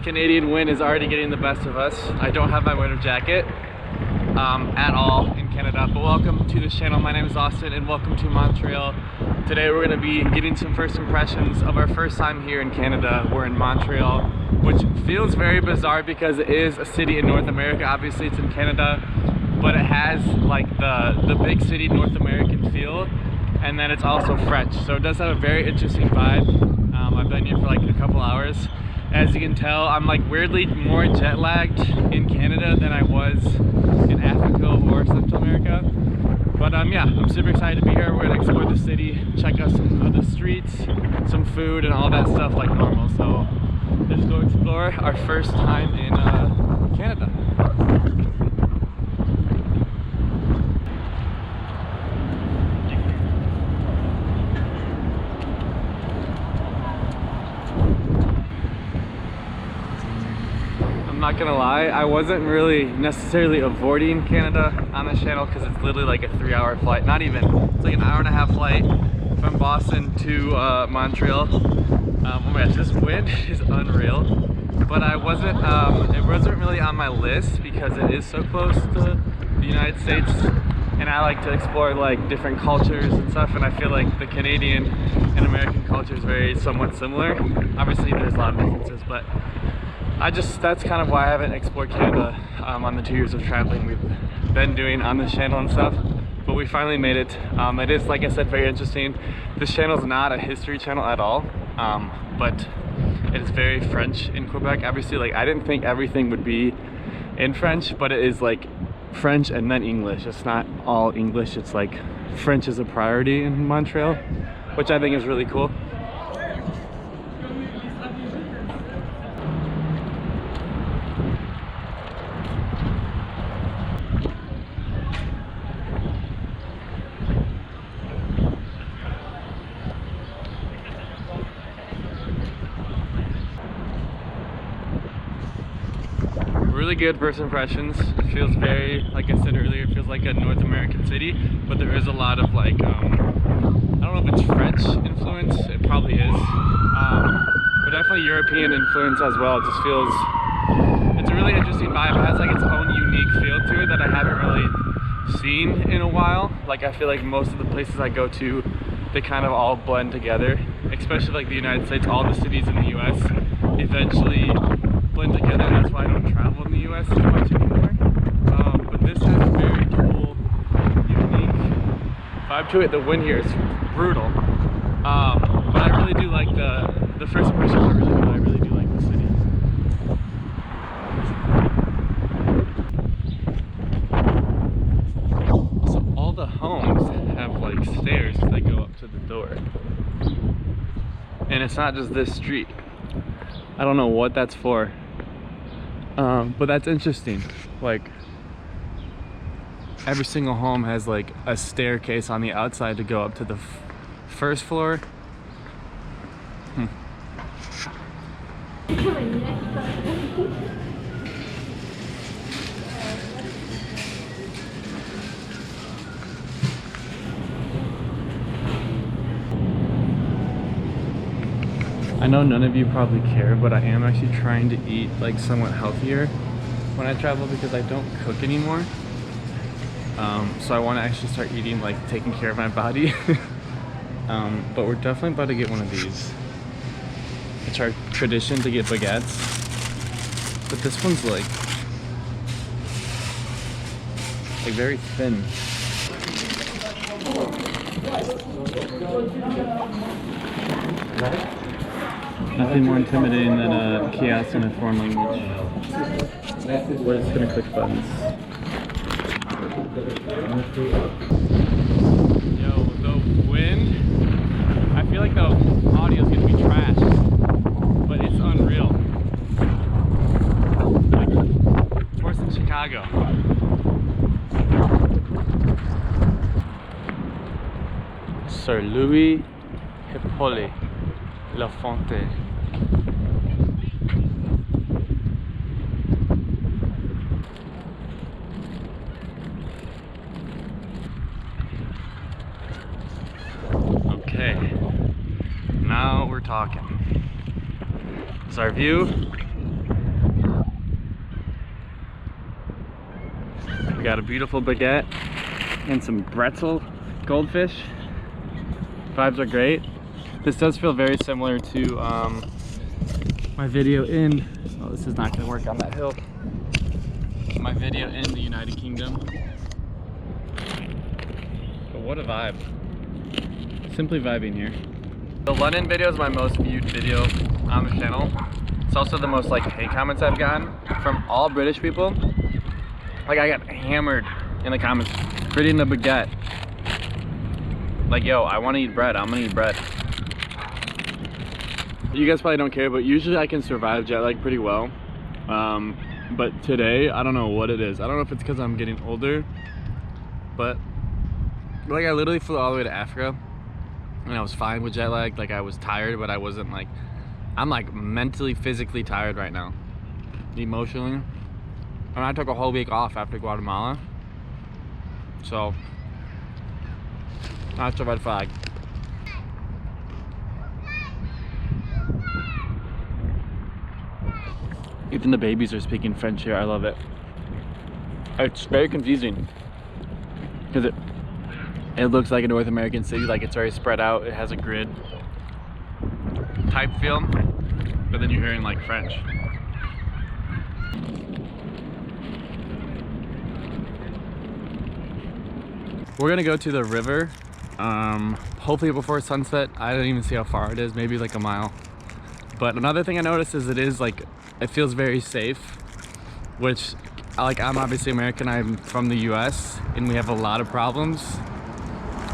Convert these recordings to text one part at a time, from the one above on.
Canadian wind is already getting the best of us. I don't have my winter jacket at all in Canada, but welcome to this channel. My name is Austin and welcome to Montreal. Today we're going to be getting some first impressions of our first time here in Canada. We're in Montreal, which feels very bizarre because it is a city in North America. Obviously it's in Canada, but it has like the big city North American feel, and then it's also French, so it does have a very interesting vibe. I've been here for like a couple hours. As you can tell, I'm like weirdly more jet lagged in Canada than I was in Africa or Central America. But yeah, I'm super excited to be here. We're gonna explore the city, check out some of the streets, some food and all that stuff like normal. So let's go explore our first time in Canada. I'm not gonna lie, I wasn't really necessarily avoiding Canada on this channel because it's literally like a 3-hour flight. Not even, it's like an 1.5-hour flight from Boston to Montreal. Oh my gosh, this wind is unreal. But I wasn't, it wasn't really on my list because it is so close to the United States, and I like to explore like different cultures and stuff, and I feel like the Canadian and American culture is very somewhat similar. Obviously there's a lot of differences, but that's kind of why I haven't explored Canada on the 2 years of traveling we've been doing on this channel and stuff. But we finally made it. It is, like I said, very interesting. This channel is not a history channel at all, but it is very French in Quebec. Obviously, like I didn't think everything would be in French, but it is like French and then English. It's not all English. It's like French is a priority in Montreal, which I think is really cool. Really good first impressions. It feels very, like I said earlier, it feels like a North American city, but there is a lot of like, I don't know if it's French influence, it probably is, but definitely European influence as well. It just feels, it's a really interesting vibe. It has like its own unique feel to it that I haven't really seen in a while. Like I feel like most of the places I go to, they kind of all blend together, especially like the United States. All the cities in the US eventually blend together. That's why I don't travel in the US too much anymore. But this has a very cool, unique vibe to it. The wind here is brutal. But I really do like the first impressions are really good. I really do like the city. So all the homes have like stairs that go up to the door. And it's not just this street. I don't know what that's for. But that's interesting. Like every single home has like a staircase on the outside to go up to the first floor. I know none of you probably care, but I am actually trying to eat like somewhat healthier when I travel because I don't cook anymore. So I want to actually start eating, like taking care of my body. But we're definitely about to get one of these. It's our tradition to get baguettes, but this one's like very thin. Nothing more intimidating than a kiosk in a foreign language. We're just gonna click buttons. Yo, the wind. I feel like the audio is gonna be trash, but it's unreal. Like, it's worse than Chicago. Sir Louis Hippolyte La Fontaine. Okay, now we're talking. It's our view. We got a beautiful baguette and some bretzel goldfish. Vibes are great. This does feel very similar to my video in, oh, this is not gonna work on that hill. My video in the United Kingdom. But what a vibe. Simply vibing here. The London video is my most viewed video on the channel. It's also the most like hate comments I've gotten from all British people. Like I got hammered in the comments for eating a baguette. Like, yo, I want to eat bread. I'm gonna eat bread. You guys probably don't care, but usually I can survive jet lag pretty well. But today, I don't know what it is. I don't know if it's because I'm getting older, but like I literally flew all the way to Africa and I was fine with jet lag. Like I was tired, but I wasn't like, I'm like mentally, physically tired right now. Emotionally. And I took a whole week off after Guatemala. So, that's a red flag. Even the babies are speaking French here. I love it. It's very confusing because it looks like a North American city, like it's very spread out. It has a grid type feel, but then you're hearing like French. We're gonna go to the river, hopefully before sunset. I didn't even see how far it is, maybe like a mile. But another thing I noticed is it feels very safe, which like I'm obviously American, I'm from the US, and we have a lot of problems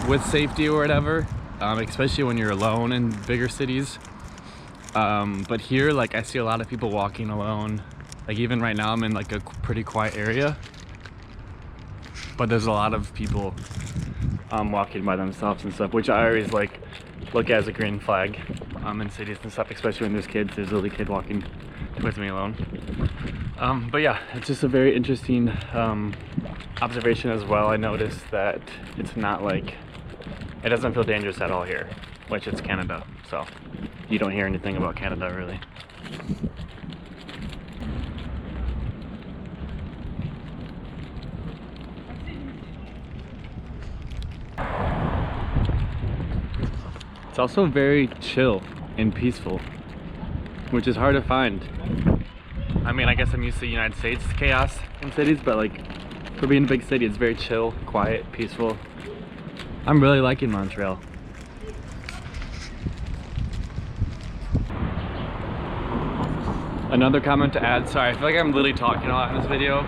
with safety or whatever, especially when you're alone in bigger cities. But here, like I see a lot of people walking alone. Like even right now I'm in like a pretty quiet area, but there's a lot of people walking by themselves and stuff, which I always like look at as a green flag in cities and stuff, especially when there's kids. There's a little kid walking towards me alone. But yeah, it's just a very interesting observation as well. I noticed that it's not like, it doesn't feel dangerous at all here, which it's Canada, so you don't hear anything about Canada really. It's also very chill and peaceful, which is hard to find. I mean, I guess I'm used to the United States chaos in cities, but like for being a big city, it's very chill, quiet, peaceful. I'm really liking Montreal. Another comment to add, sorry, I feel like I'm literally talking a lot in this video,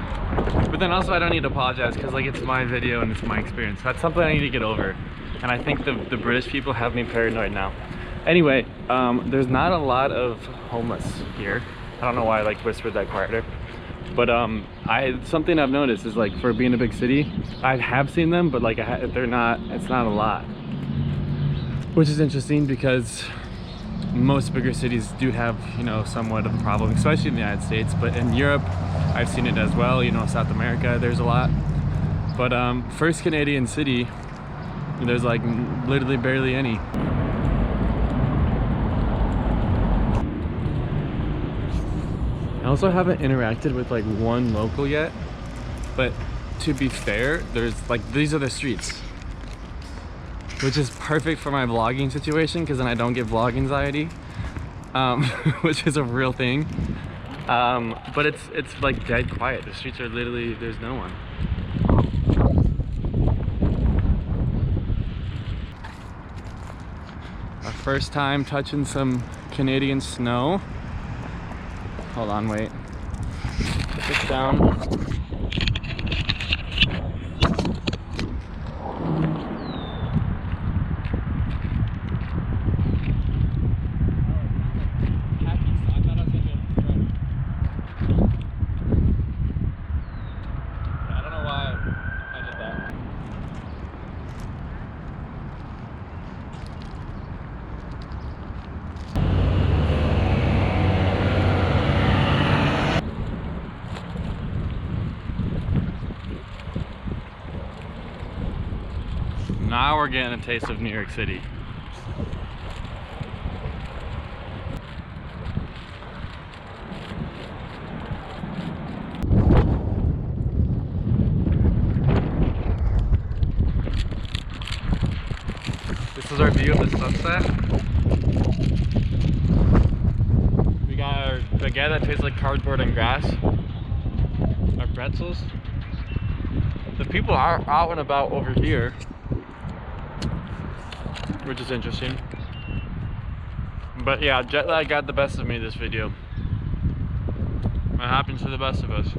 but then also I don't need to apologize because like it's my video and it's my experience. That's something I need to get over. And I think the British people have me paranoid now. Anyway, there's not a lot of homeless here. I don't know why I like whispered that quieter. But something I've noticed is like for being a big city, I have seen them, but like it's not a lot. Which is interesting because most bigger cities do have, you know, somewhat of a problem, especially in the United States. But in Europe, I've seen it as well. You know, South America, there's a lot. But first Canadian city, there's like literally barely any. I also haven't interacted with like one local yet, but to be fair, there's like, these are the streets, which is perfect for my vlogging situation because then I don't get vlog anxiety, which is a real thing. But it's like dead quiet. The streets are literally, there's no one. Our first time touching some Canadian snow. Hold on, wait. Put this down. Now we're getting a taste of New York City. This is our view of the sunset. We got our baguette that tastes like cardboard and grass. Our pretzels. The people are out and about over here, which is interesting. But yeah, jet lag got the best of me this video. It happens to the best of us.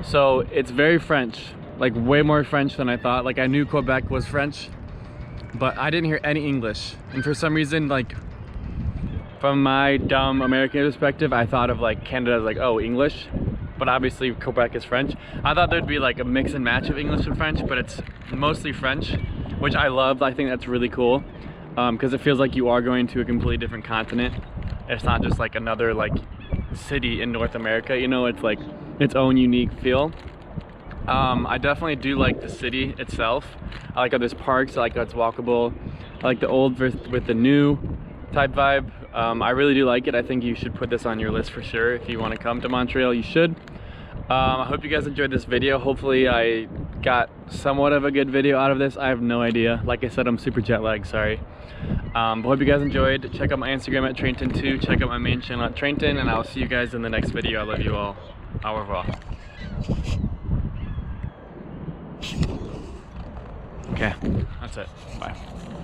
So it's very French, like way more French than I thought. Like I knew Quebec was French, but I didn't hear any English. And for some reason, like from my dumb American perspective, I thought of like Canada as like, oh, English, but obviously Quebec is French. I thought there'd be like a mix and match of English and French, but it's mostly French, which I love. I think that's really cool because it feels like you are going to a completely different continent. It's not just like another like city in North America, you know, it's like its own unique feel. I definitely do like the city itself. I like how there's parks, I like how it's walkable. I like the old with the new type vibe. I really do like it. I think you should put this on your list for sure. If you want to come to Montreal, you should. I hope you guys enjoyed this video. Hopefully I got somewhat of a good video out of this. I have no idea. Like I said, I'm super jet lagged, sorry. But hope you guys enjoyed. Check out my Instagram at Trainton2. Check out my main channel at Trainton, and I'll see you guys in the next video. I love you all. Au revoir. Okay, that's it. Bye.